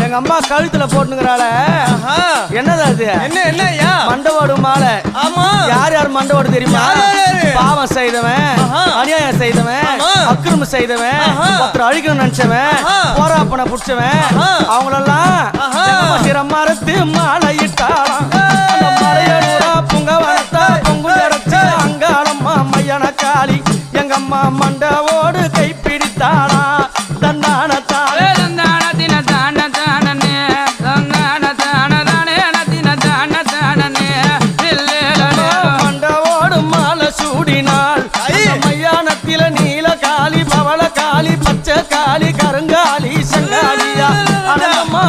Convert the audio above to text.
எங்க அம்மா கழுத்துல போட்டுங்கறாள என்னது அது என்ன ஐயா மண்டவோடு மாலை ஆமா யார் யார் மண்டவோடு தெரியுமா பாவம் செய்தவன் அநியாயம் செய்தவன் அக்கிரமம் செய்தவன் ஒருத்தர் அழிக்கணும்னு நினைச்சவன் போராப்பனை புடிச்சவன் அவங்களெல்லாம் சிரமரத்து மாலை இட்டாளாம் அந்த மலையனூரா புங்கவனத்தா பொங்குடரச்சு அங்காளம்மா மையன காளி எங்க அம்மா மண்டவோடு கை பிடித்தாளா தன்னான மண்டவோடு மாலை சூடினாள் மையானத்தில நீல காளி பவள காளி பச்சை காளி கருங்காளி செங்காளியா அடங்கம்மா